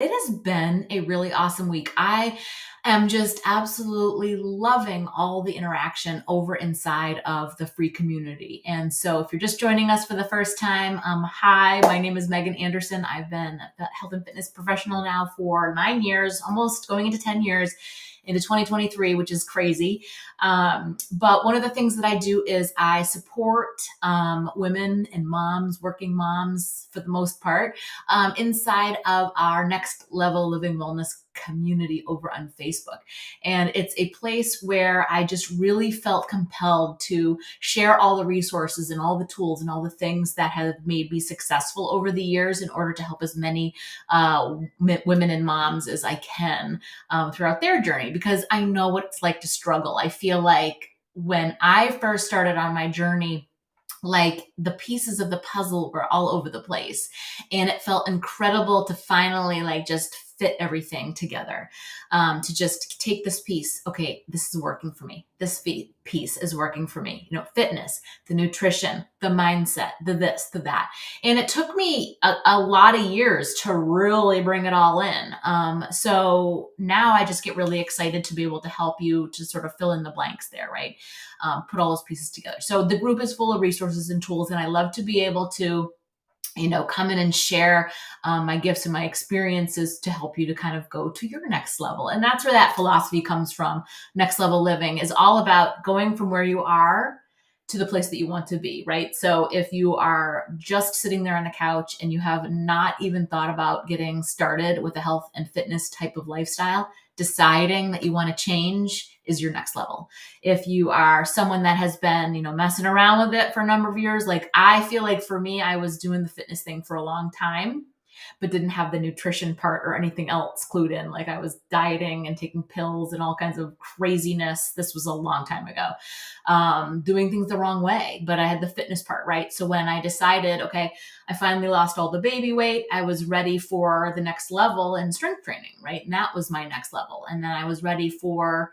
It has been a really awesome week. I am just absolutely loving all the interaction over inside of the free community. And so, if you're just joining us for the first time, hi, my name is Megan Anderson. I've been a health and fitness professional now for 9 years, almost going into 10 years into 2023, which is crazy. But one of the things that I do is I support women and moms, working moms for the most part, inside of our Next Level Living Wellness community over on Facebook. And it's a place where I just really felt compelled to share all the resources and all the tools and all the things that have made me successful over the years in order to help as many women and moms as I can throughout their journey, because I know what it's like to struggle. I feel like when I first started on my journey, like the pieces of the puzzle were all over the place, and it felt incredible to finally like just fit everything together, to just take this piece. Okay, this is working for me, this piece is working for me, fitness, the nutrition, the mindset, the this, the that. And it took me a lot of years to really bring it all in. So now I just get really excited to be able to help you to sort of fill in the blanks there, right? Put all those pieces together. So the group is full of resources and tools, and I love to be able to come in and share my gifts and my experiences to help you to kind of go to your next level. And that's where that philosophy comes from. Next Level Living is all about going from where you are to the place that you want to be, right? So if you are just sitting there on the couch and you have not even thought about getting started with a health and fitness type of lifestyle, deciding that you want to change is your next level. If you are someone that has been, messing around with it for a number of years, like I feel like for me, I was doing the fitness thing for a long time, but didn't have the nutrition part or anything else clued in. Like I was dieting and taking pills and all kinds of craziness. This was a long time ago, doing things the wrong way, but I had the fitness part, right? So when I decided, okay, I finally lost all the baby weight, I was ready for the next level in strength training, right? And that was my next level. And then I was ready for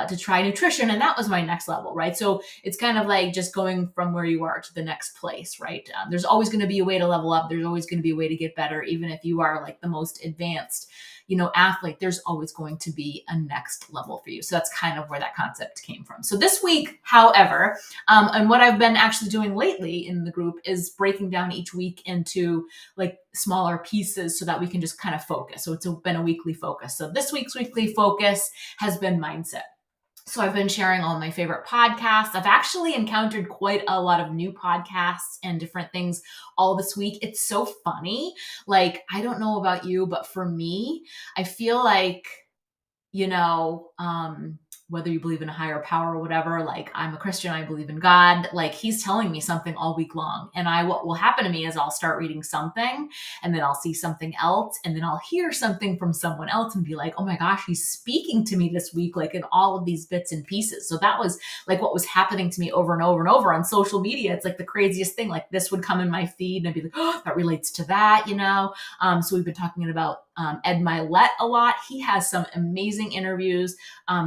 to try nutrition, and that was my next level, right? So it's kind of like just going from where you are to the next place, right? There's always going to be a way to level up. There's always going to be a way to get better, even if you are like the most advanced, athlete. There's always going to be a next level for you. So that's kind of where that concept came from. So this week, however, and what I've been actually doing lately in the group is breaking down each week into like smaller pieces so that we can just kind of focus. So it's been a weekly focus. So this week's weekly focus has been mindset. So I've been sharing all my favorite podcasts. I've actually encountered quite a lot of new podcasts and different things all this week. It's so funny. Like, I don't know about you, but for me, I feel like, you know, um, whether you believe in a higher power or whatever, like I'm a Christian, I believe in God, like he's telling me something all week long. And what will happen to me is I'll start reading something and then I'll see something else and then I'll hear something from someone else and be like, oh my gosh, he's speaking to me this week, like in all of these bits and pieces. So that was like what was happening to me over and over and over on social media. It's like the craziest thing. Like this would come in my feed and I'd be like, oh, that relates to that, So we've been talking about Ed Milet a lot. He has some amazing interviews.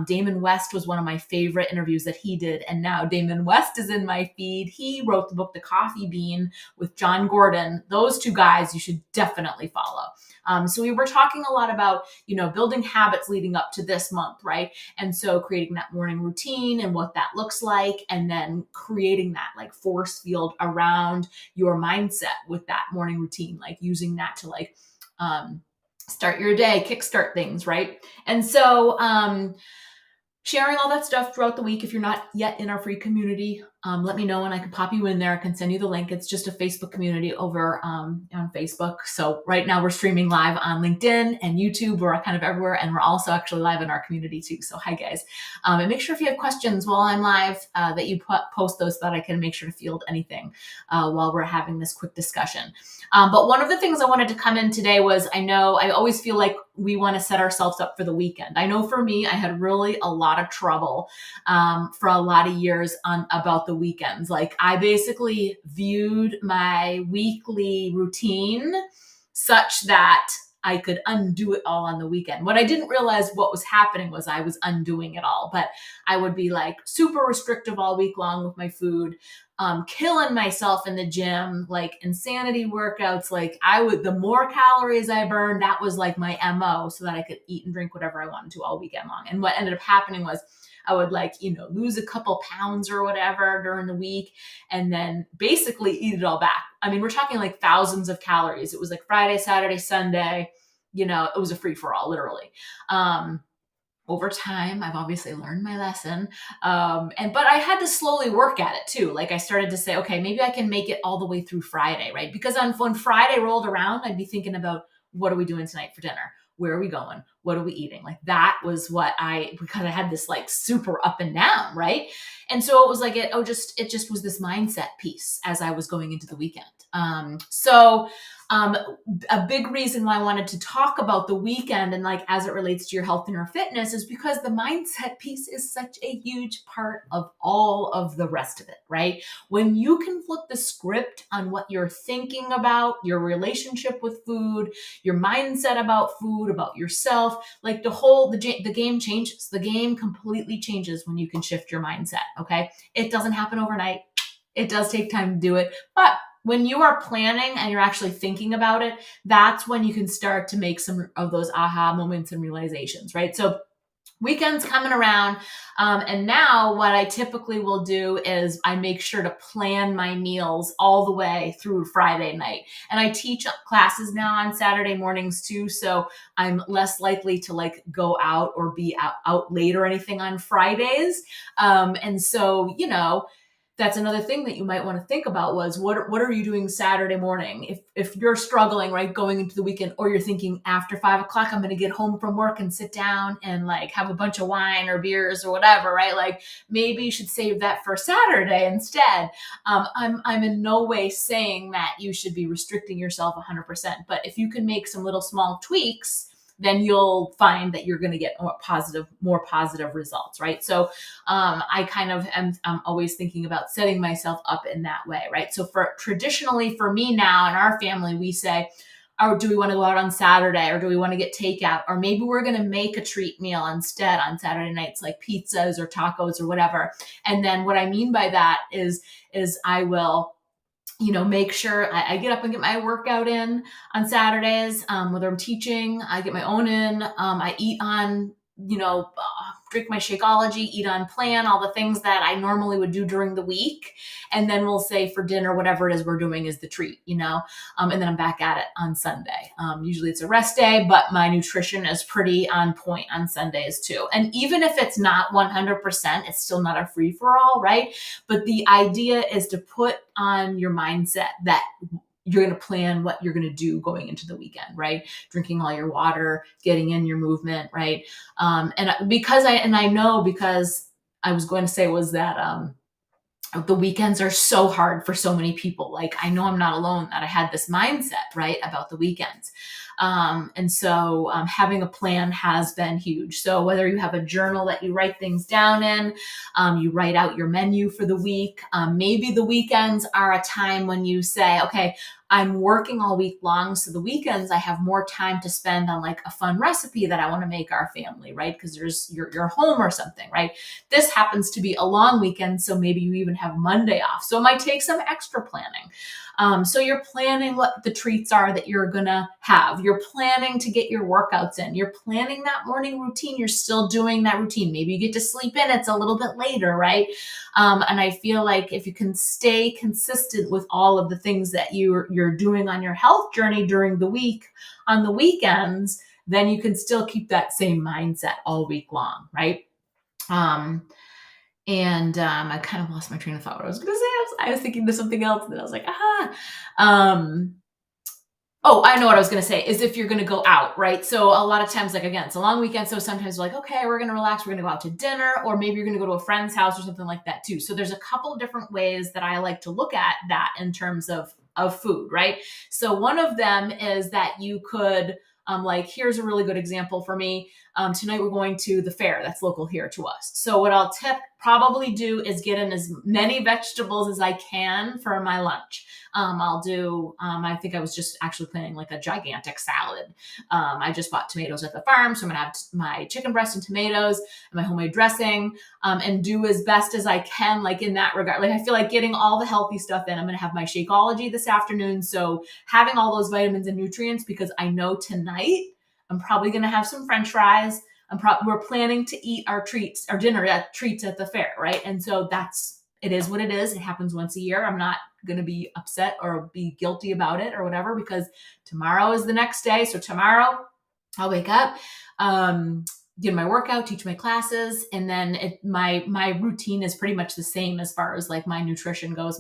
Damon West was one of my favorite interviews that he did. And now Damon West is in my feed. He wrote the book, The Coffee Bean with John Gordon. Those two guys you should definitely follow. So we were talking a lot about, building habits leading up to this month, right? And so creating that morning routine and what that looks like, and then creating that like force field around your mindset with that morning routine, like using that to like, start your day, kickstart things, right? And so sharing all that stuff throughout the week. If you're not yet in our free community, let me know and I can pop you in there. I can send you the link. It's just a Facebook community over on Facebook. So right now we're streaming live on LinkedIn and YouTube. We're kind of everywhere. And we're also actually live in our community too. So hi guys. And make sure if you have questions while I'm live, that you post those so that I can make sure to field anything while we're having this quick discussion. But one of the things I wanted to come in today was, I know I always feel like we want to set ourselves up for the weekend. I know for me, I had really a lot of trouble for a lot of years about the weekends. Like I basically viewed my weekly routine such that I could undo it all on the weekend. What I didn't realize what was happening was I was undoing it all, but I would be like super restrictive all week long with my food. killing myself in the gym, like insanity workouts. Like the more calories I burned, that was like my MO, so that I could eat and drink whatever I wanted to all weekend long. And what ended up happening was I would lose a couple pounds or whatever during the week and then basically eat it all back. I mean, we're talking like thousands of calories. It was like Friday, Saturday, Sunday, it was a free for all, literally. Over time, I've obviously learned my lesson. But I had to slowly work at it too. Like I started to say, okay, maybe I can make it all the way through Friday, right? Because when Friday rolled around, I'd be thinking about, what are we doing tonight for dinner? Where are we going? What are we eating? Like that was because I had this like super up and down, right? And so it was like, it just was this mindset piece as I was going into the weekend. A big reason why I wanted to talk about the weekend and like as it relates to your health and your fitness is because the mindset piece is such a huge part of all of the rest of it, right? When you can flip the script on what you're thinking about, your relationship with food, your mindset about food, about yourself, like the game changes. The game completely changes when you can shift your mindset, okay? It doesn't happen overnight. It does take time to do it, but when you are planning and you're actually thinking about it, that's when you can start to make some of those aha moments and realizations, right? So weekends coming around. And now what I typically will do is I make sure to plan my meals all the way through Friday night. And I teach classes now on Saturday mornings too. So I'm less likely to like go out or be out late or anything on Fridays. And so, that's another thing that you might want to think about was what are you doing Saturday morning? If you're struggling, right, going into the weekend, or you're thinking after 5 o'clock, I'm going to get home from work and sit down and like have a bunch of wine or beers or whatever, right? Like maybe you should save that for Saturday instead. I'm in no way saying that you should be restricting yourself 100%, but if you can make some little small tweaks, then you'll find that you're going to get more positive results, right? So I kind of I'm always thinking about setting myself up in that way, right? So traditionally for me now in our family, we say, or do we want to go out on Saturday, or do we want to get takeout, or maybe we're going to make a treat meal instead on Saturday nights, like pizzas or tacos or whatever. And then what I mean by that is I will make sure I get up and get my workout in on Saturdays. Whether I'm teaching, I get my own in. I eat on, drink my Shakeology, eat on plan, all the things that I normally would do during the week. And then we'll say for dinner, whatever it is we're doing is the treat, and then I'm back at it on Sunday. Usually it's a rest day, but my nutrition is pretty on point on Sundays too. And even if it's not 100%, it's still not a free for all, right? But the idea is to put on your mindset that you're going to plan what you're going to do going into the weekend, right? Drinking all your water, getting in your movement, right? Because I was going to say was that the weekends are so hard for so many people. Like I know I'm not alone that I had this mindset, right, about the weekends. And so having a plan has been huge. So whether you have a journal that you write things down in, you write out your menu for the week. Maybe the weekends are a time when you say, okay, I'm working all week long. So the weekends I have more time to spend on like a fun recipe that I want to make our family, right? Because you're home or something, right? This happens to be a long weekend. So maybe you even have Monday off. So it might take some extra planning. So you're planning what the treats are that you're going to have. You're planning to get your workouts in. You're planning that morning routine. You're still doing that routine. Maybe you get to sleep in. It's a little bit later, right? And I feel like if you can stay consistent with all of the things that you're doing on your health journey during the week, on the weekends, then you can still keep that same mindset all week long, right? I kind of lost my train of thought. What I was going to say, I was thinking of something else, and then I was like, oh, I know what I was going to say is if you're going to go out, right? So a lot of times, like, again, it's a long weekend. So sometimes you're like, okay, we're going to relax. We're going to go out to dinner, or maybe you're going to go to a friend's house or something like that too. So there's a couple of different ways that I like to look at that in terms of food, right? So one of them is that you could, here's a really good example for me. Tonight we're going to the fair that's local here to us. So what I'll probably do is get in as many vegetables as I can for my lunch. I'll do, I think I was just actually planning like a gigantic salad. I just bought tomatoes at the farm, so I'm gonna have my chicken breast and tomatoes and my homemade dressing, and do as best as I can, like in that regard. Like I feel like getting all the healthy stuff in. I'm gonna have my Shakeology this afternoon, so having all those vitamins and nutrients, because I know tonight I'm probably gonna have some French fries. We're planning to eat our treats, our dinner at treats at the fair, right? And so it is what it is. It happens once a year. I'm not going to be upset or be guilty about it or whatever, because tomorrow is the next day. So tomorrow I'll wake up, get my workout, teach my classes, and then my routine is pretty much the same as far as like my nutrition goes.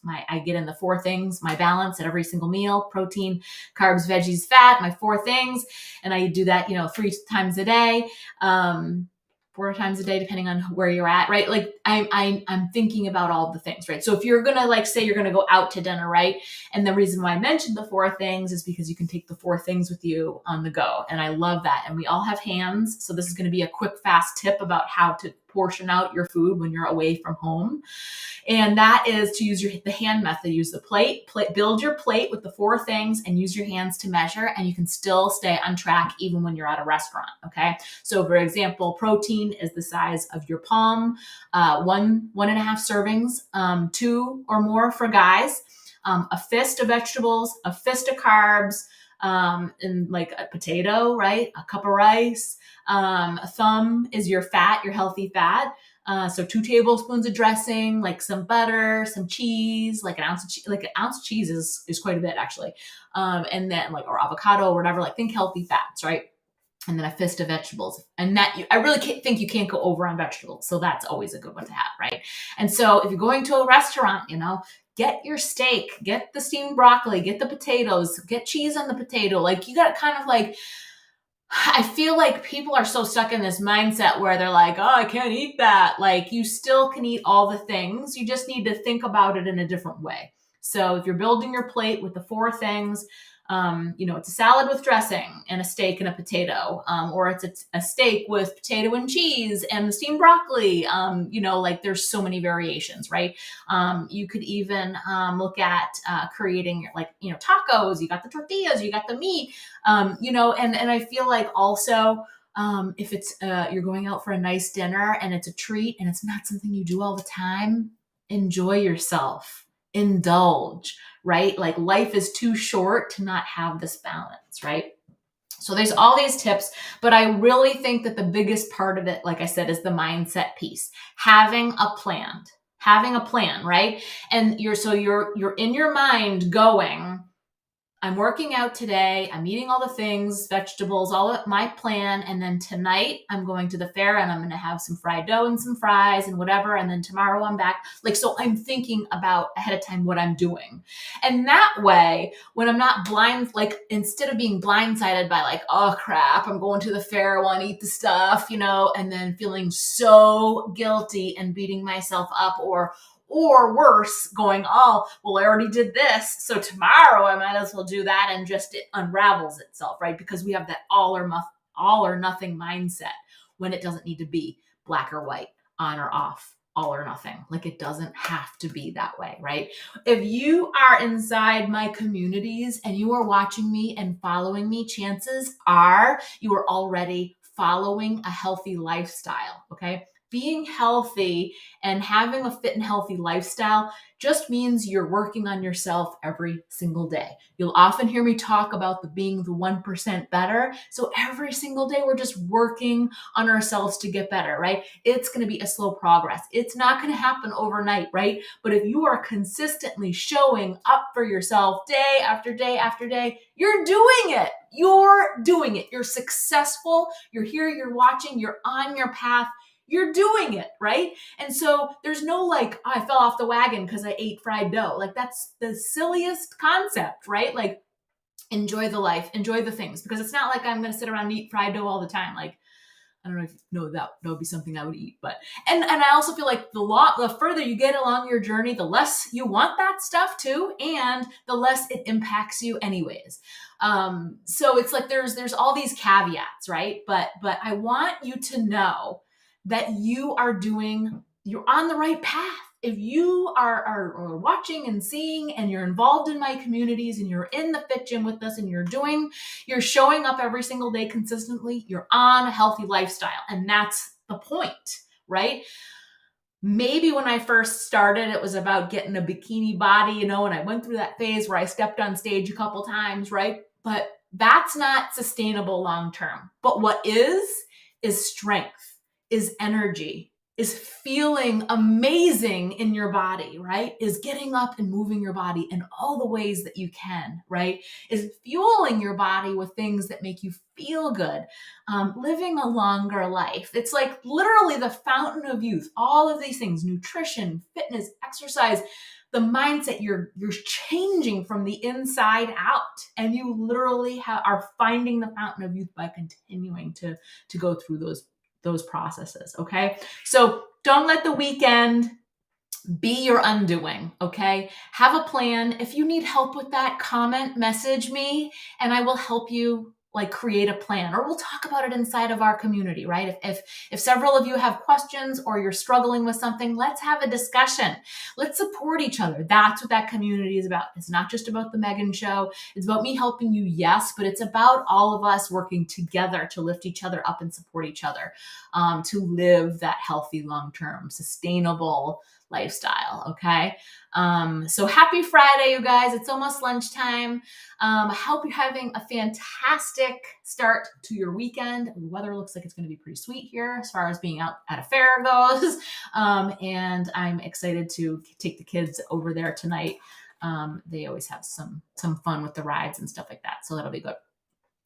I get in the four things, my balance at every single meal: protein, carbs, veggies, fat, my four things. And I do that, 3 times a day. 4 times a day, depending on where you're at, right? Like I'm thinking about all the things, right? So if you're going to like, say you're going to go out to dinner, right? And the reason why I mentioned the four things is because you can take the four things with you on the go. And I love that. And we all have hands. So this is going to be a quick, fast tip about how to portion out your food when you're away from home. And that is to use the hand method. Use the plate, build your plate with the four things and use your hands to measure, and you can still stay on track even when you're at a restaurant. Okay. So for example, protein is the size of your palm, 1.5 servings, 2 or more for guys, a fist of vegetables, a fist of carbs, and like a potato, right? A cup of rice. A thumb is your fat, your healthy fat. So 2 tablespoons of dressing, like some butter, some cheese, like an ounce of cheese is quite a bit actually. And then or avocado or whatever, like think healthy fats, right? And then a fist of vegetables. And I really think you can't go over on vegetables. So that's always a good one to have, right? And so if you're going to a restaurant, get your steak, get the steamed broccoli, get the potatoes, get cheese on the potato. Like you got to kind of like, I feel like people are so stuck in this mindset where they're like, oh, I can't eat that. Like you still can eat all the things. You just need to think about it in a different way. So if you're building your plate with the four things, it's a salad with dressing and a steak and a potato, or it's a steak with potato and cheese and steamed broccoli. Like there's so many variations, right? You could even look at creating tacos. You got the tortillas, you got the meat, and I feel like also if it's you're going out for a nice dinner and it's a treat and it's not something you do all the time, enjoy yourself, indulge, right? Like life is too short to not have this balance, right? So there's all these tips, but I really think that the biggest part of it, like I said, is the mindset piece. Having a plan, right? And you're in your mind going, I'm working out today. I'm eating all the things, vegetables, all of my plan. And then tonight I'm going to the fair and I'm going to have some fried dough and some fries and whatever. And then tomorrow I'm back. So I'm thinking about ahead of time what I'm doing. And that way, when I'm not instead of being blindsided by like, oh crap, I'm going to the fair, I want to eat the stuff, and then feeling so guilty and beating myself up, or worse, going, oh, well, I already did this, so tomorrow I might as well do that, and just it unravels itself, right? Because we have that all or nothing mindset when it doesn't need to be black or white, on or off, all or nothing. Like it doesn't have to be that way, right? If you are inside my communities and you are watching me and following me, chances are you are already following a healthy lifestyle, okay? Being healthy and having a fit and healthy lifestyle just means you're working on yourself every single day. You'll often hear me talk about being the 1% better. So every single day, we're just working on ourselves to get better, right? It's going to be a slow progress. It's not going to happen overnight, right? But if you are consistently showing up for yourself day after day after day, you're doing it. You're successful. You're here, you're watching, you're on your path. You're doing it, right? And so there's no like, oh, I fell off the wagon because I ate fried dough. Like that's the silliest concept, right? Like enjoy the life, enjoy the things, because it's not like I'm going to sit around and eat fried dough all the time. Like, I don't know if you know that would be something I would eat, but, and I also feel like the further you get along your journey, the less you want that stuff too, and the less it impacts you anyways. So it's like, there's all these caveats, right? But I want you to know that you're on the right path. If you are watching and seeing and you're involved in my communities and you're in the Fit Gym with us and you're showing up every single day consistently, you're on a healthy lifestyle. And that's the point, right? Maybe when I first started, it was about getting a bikini body, and I went through that phase where I stepped on stage a couple times, right? But that's not sustainable long term. But what is strength, is energy, is feeling amazing in your body, right? Is getting up and moving your body in all the ways that you can, right? Is fueling your body with things that make you feel good, living a longer life. It's like literally the fountain of youth. All of these things, nutrition, fitness, exercise, the mindset, you're changing from the inside out, and you literally are finding the fountain of youth by continuing to go through those processes. Okay, so don't let the weekend be your undoing. Okay, have a plan. If you need help with that, message me, and I will help you create a plan, or we'll talk about it inside of our community, right? If several of you have questions or you're struggling with something, let's have a discussion. Let's support each other. That's what that community is about. It's not just about the Megan Show. It's about me helping you, yes, but it's about all of us working together to lift each other up and support each other, to live that healthy, long-term, sustainable lifestyle. Okay. So happy Friday, you guys. It's almost lunchtime. I hope you're having a fantastic start to your weekend. The weather looks like it's going to be pretty sweet here as far as being out at a fair goes. And I'm excited to take the kids over there tonight. They always have some fun with the rides and stuff like that. So that'll be good.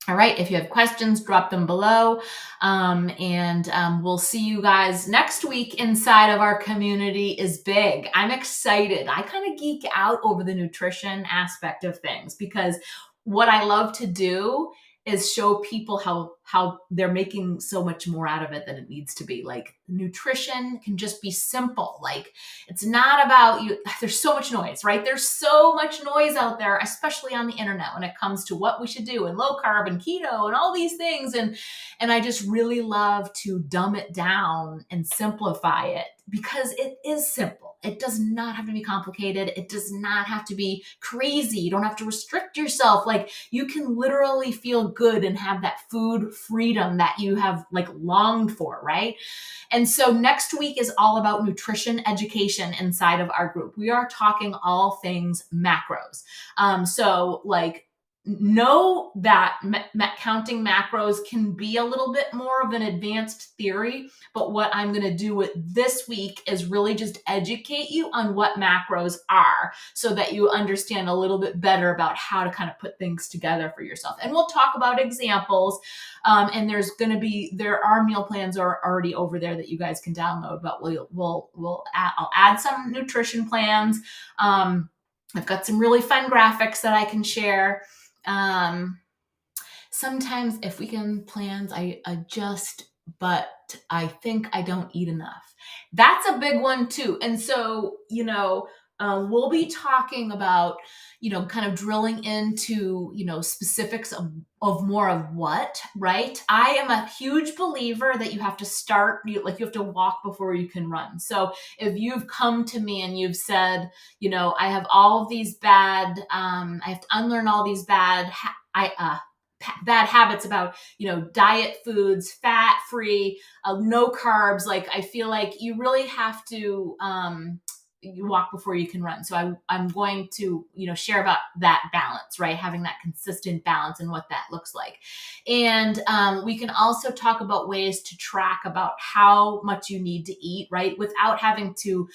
All right. If you have questions, drop them below. And we'll see you guys next week. Inside of our community is big. I'm excited. I kind of geek out over the nutrition aspect of things, because what I love to do is show people how they're making so much more out of it than it needs to be. Like, nutrition can just be simple. Like, it's not about you. There's so much noise, right? There's so much noise out there, especially on the internet, when it comes to what we should do, and low carb and keto and all these things. And I just really love to dumb it down and simplify it, because it is simple. It does not have to be complicated. It does not have to be crazy. You don't have to restrict yourself. Like, you can literally feel good and have that food freedom that you have longed for, right? And so next week is all about nutrition education inside of our group. We are talking all things macros. So know that counting macros can be a little bit more of an advanced theory, but what I'm going to do with this week is really just educate you on what macros are, so that you understand a little bit better about how to kind of put things together for yourself. And we'll talk about examples, and there are meal plans are already over there that you guys can download, but I'll add some nutrition plans. I've got some really fun graphics that I can share. Sometimes if weekend plans, I adjust, but I think I don't eat enough. That's a big one too. And so, we'll be talking about, kind of drilling into, specifics of more of what, right? I am a huge believer that you have to start, you have to walk before you can run. So if you've come to me and you've said, I have all of these bad, I have to unlearn all these bad habits about, diet foods, fat free, no carbs. I feel like you really have to, you walk before you can run. So I'm going to, share about that balance, right? Having that consistent balance and what that looks like. And we can also talk about ways to track about how much you need to eat, right? Without having to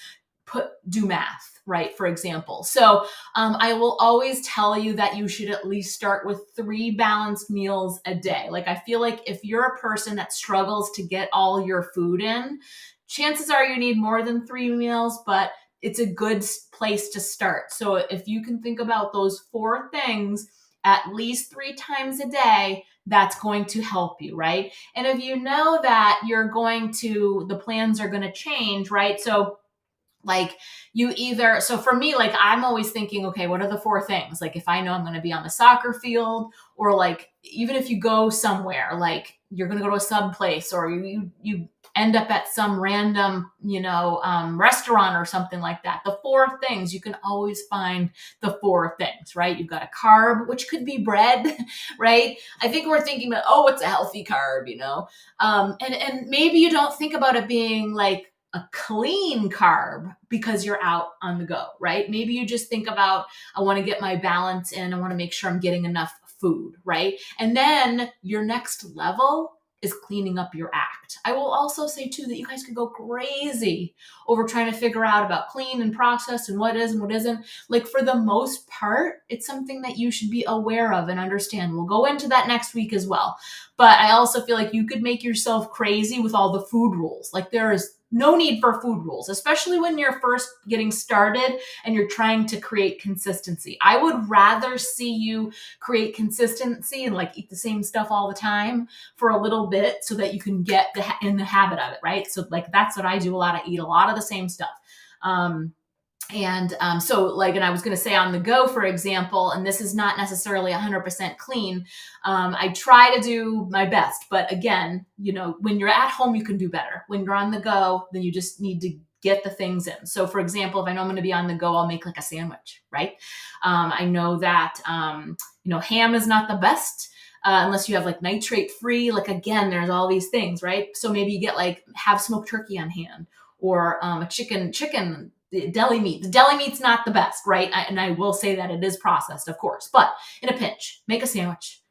do math, right? For example. So I will always tell you that you should at least start with 3 balanced meals a day. I feel like if you're a person that struggles to get all your food in, chances are you need more than 3 meals, but it's a good place to start. So if you can think about those 4 things at least 3 times a day, that's going to help you, right? And if you know that the plans are going to change, right? So so for me, I'm always thinking, okay, what are the 4 things? If I know I'm going to be on the soccer field, or even if you go somewhere, you're going to go to a sub place, or you end up at some random, restaurant or something like that. The four things, you can always find the four things, right? You've got a carb, which could be bread, right? I think we're thinking about, oh, it's a healthy carb, and maybe you don't think about it being like a clean carb because you're out on the go, right? Maybe you just think about, I want to get my balance in. I want to make sure I'm getting enough food, right? And then your next level is cleaning up your act. I will also say too that you guys could go crazy over trying to figure out about clean and processed and what is and what isn't. Like, for the most part, it's something that you should be aware of and understand. We'll go into that next week as well. But I also feel like you could make yourself crazy with all the food rules. Like, there is no need for food rules, especially when you're first getting started and you're trying to create consistency. I would rather see you create consistency and like eat the same stuff all the time for a little bit so that you can get in the habit of it, right? So like, that's what I do a lot. I eat a lot of the same stuff. And I was going to say on the go, for example, and this is not necessarily 100% clean. I try to do my best, but again, when you're at home, you can do better. When you're on the go, then you just need to get the things in. So for example, if I know I'm going to be on the go, I'll make like a sandwich, right? I know that, ham is not the best. Unless you have like nitrate free, like again, there's all these things, right? So maybe you have smoked turkey on hand, or a chicken deli meat. The deli meat's not the best, right? And I will say that it is processed, of course, but in a pinch, make a sandwich,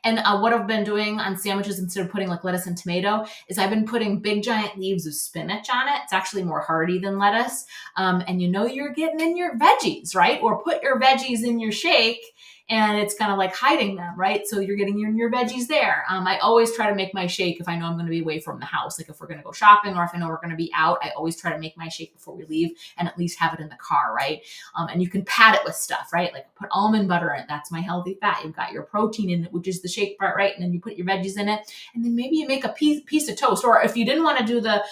And what I've been doing on sandwiches, instead of putting like lettuce and tomato, is I've been putting big giant leaves of spinach on it. It's actually more hardy than lettuce. And you're getting in your veggies, right? Or put your veggies in your shake, and it's kind of like hiding them, right? So you're getting your veggies there. I always try to make my shake if I know I'm going to be away from the house. Like if we're going to go shopping or if I know we're going to be out, I always try to make my shake before we leave and at least have it in the car, right? And you can pad it with stuff, right? Like put almond butter in it. That's my healthy fat. You've got your protein in it, which is the shake part, right? And then you put your veggies in it. And then maybe you make a piece of toast. Or if you didn't want to do the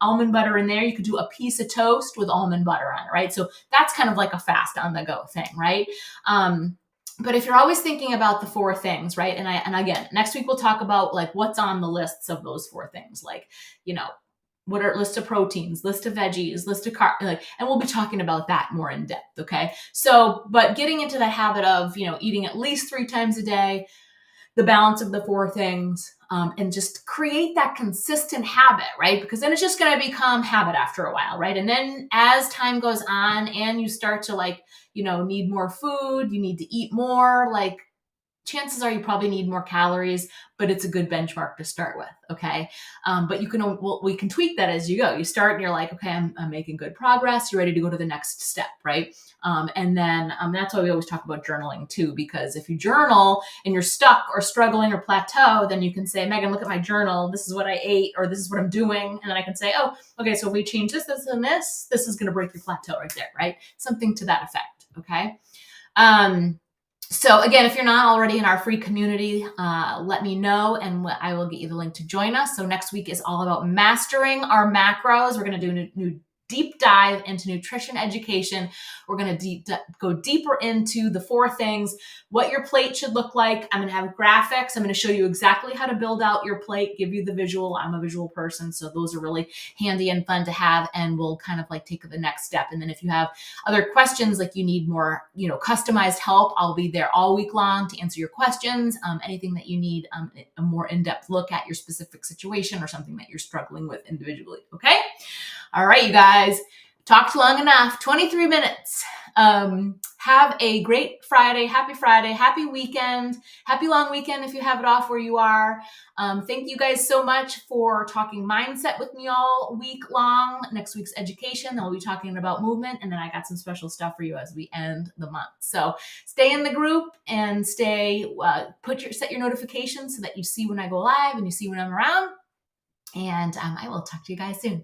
almond butter in there, you could do a piece of toast with almond butter on it, right? So that's kind of like a fast on the go thing, right? But if you're always thinking about the four things, right? And again, next week we'll talk about like what's on the lists of those four things. Like, what are list of proteins, list of veggies, list of carbs, and we'll be talking about that more in depth. Okay. So, but getting into the habit of, eating at least 3 times a day, the balance of the four things, and just create that consistent habit, right? Because then it's just going to become habit after a while, right? And then as time goes on and you start to need more food, you need to eat more, chances are you probably need more calories, but it's a good benchmark to start with. Okay. But we can tweak that as you go. You start and you're like, okay, I'm making good progress. You're ready to go to the next step. Right. And then that's why we always talk about journaling too, because if you journal and you're stuck or struggling or plateau, then you can say, Megan, look at my journal. This is what I ate, or this is what I'm doing. And then I can say, oh, okay, so if we change this, and this is going to break your plateau right there. Right. Something to that effect. Okay. So again, if you're not already in our free community, let me know and I will get you the link to join us. So next week is all about mastering our macros. We're going to do a new deep dive into nutrition education. We're going to go deeper into the 4 things, what your plate should look like. I'm going to have graphics. I'm going to show you exactly how to build out your plate, give you the visual. I'm a visual person, so those are really handy and fun to have, and we'll kind of take the next step. And then if you have other questions, like you need more, customized help, I'll be there all week long to answer your questions. Anything that you need, a more in-depth look at your specific situation or something that you're struggling with individually. Okay. All right, you guys, talked long enough, 23 minutes. Have a great Friday, happy weekend, happy long weekend if you have it off where you are. Thank you guys so much for talking mindset with me all week long. Next week's education, then we'll be talking about movement, and then I got some special stuff for you as we end the month. So stay in the group and set your notifications so that you see when I go live and you see when I'm around. And I will talk to you guys soon.